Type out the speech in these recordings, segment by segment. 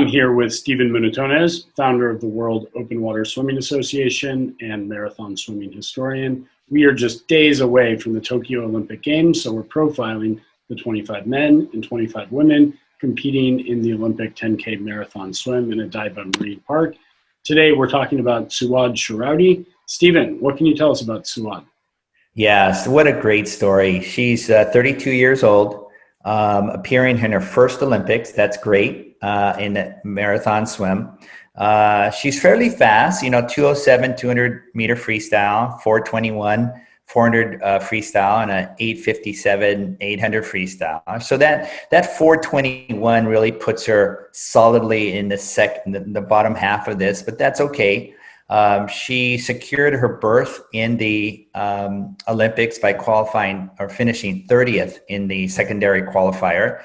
I'm here with Stephen Munatones, founder of the World Open Water Swimming Association and marathon swimming historian. We are just days away from the Tokyo Olympic Games, so we're profiling the 25 men and 25 women competing in the Olympic 10K marathon swim in Odaiba Marine Park. Today, we're talking about Souad Cherouati. Stephen, what can you tell us about Souad? Yes, what a great story. She's 32 years old, appearing in her first Olympics. That's great. In the marathon swim. She's fairly fast, 207, 200 meter freestyle, 421, 400 freestyle, and a 857, 800 freestyle. So that 421 really puts her solidly in the bottom half of this, but that's okay. She secured her berth in the Olympics by qualifying or finishing 30th in the secondary qualifier.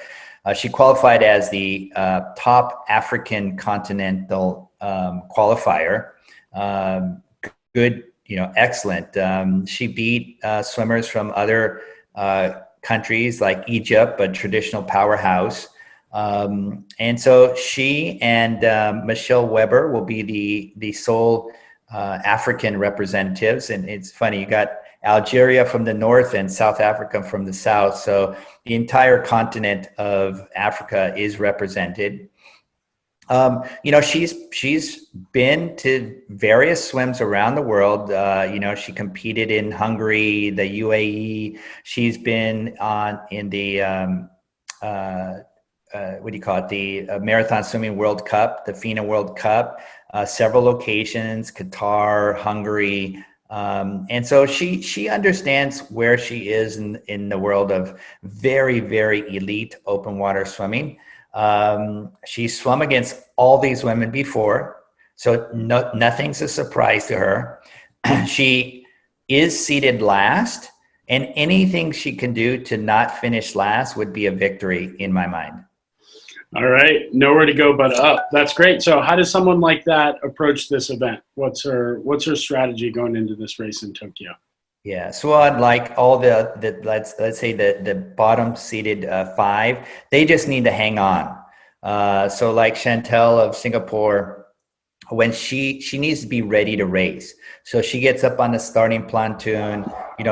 She qualified as the top African continental qualifier. Good, excellent. She beat swimmers from other countries like Egypt, a traditional powerhouse. And so she and Michelle Weber will be the sole African representatives. And it's funny, you got Algeria from the north and South Africa from the south. So the entire continent of Africa is represented. She's been to various swims around the world. She competed in Hungary, the UAE. She's been in the the Marathon Swimming World Cup, the FINA World Cup, several locations, Qatar, Hungary. And so she understands where she is in the world of very, very elite open water swimming. She swum against all these women before, so nothing's a surprise to her. She is seated last, and anything she can do to not finish last would be a victory in my mind. All right, nowhere to go but up. That's great. So how does someone like that approach this event? What's her strategy going into this race in Tokyo? Yeah, so I'd like all the let's say the bottom seeded 5, they just need to hang on. So like Chantel of Singapore, when she needs to be ready to race. So she gets up on the starting pontoon,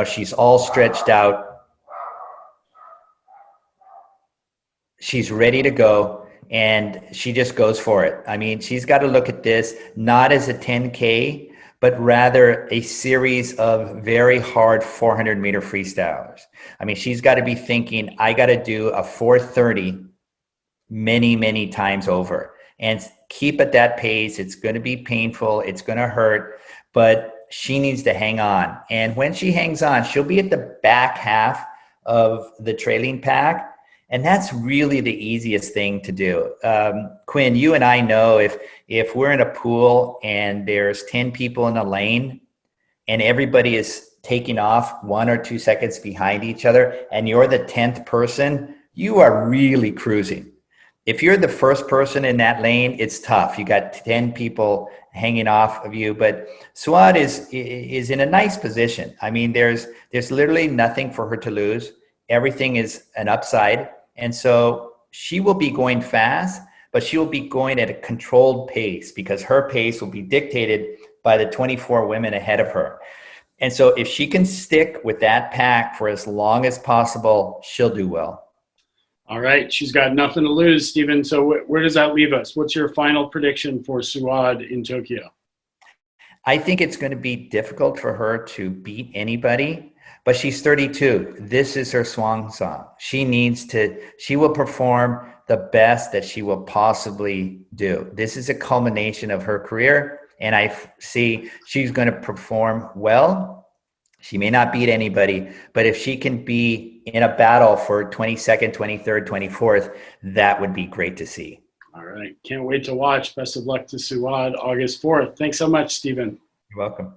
she's all stretched out. She's ready to go, and she just goes for it. I mean, she's got to look at this not as a 10K, but rather a series of very hard 400 meter freestyles. I mean, she's got to be thinking, I got to do a 430 many, many times over and keep at that pace. It's going to be painful. It's going to hurt, but she needs to hang on. And when she hangs on, she'll be at the back half of the trailing pack. And that's really the easiest thing to do. Quinn, you and I know if we're in a pool and there's 10 people in a lane and everybody is taking off 1 or 2 seconds behind each other and you're the 10th person, you are really cruising. If you're the first person in that lane, it's tough. You got 10 people hanging off of you, but Souad is in a nice position. I mean, there's literally nothing for her to lose. Everything is an upside. And so she will be going fast, but she will be going at a controlled pace because her pace will be dictated by the 24 women ahead of her. And so if she can stick with that pack for as long as possible, she'll do well. All right. She's got nothing to lose, Stephen. So where does that leave us? What's your final prediction for Souad in Tokyo? I think it's going to be difficult for her to beat anybody. But she's 32. This is her swan song. She will perform the best that she will possibly do. This is a culmination of her career, and I see she's going to perform well. She may not beat anybody, but if she can be in a battle for 22nd, 23rd, 24th, that would be great to see. All right. Can't wait to watch. Best of luck to Souad August 4th. Thanks so much, Stephen. You're welcome.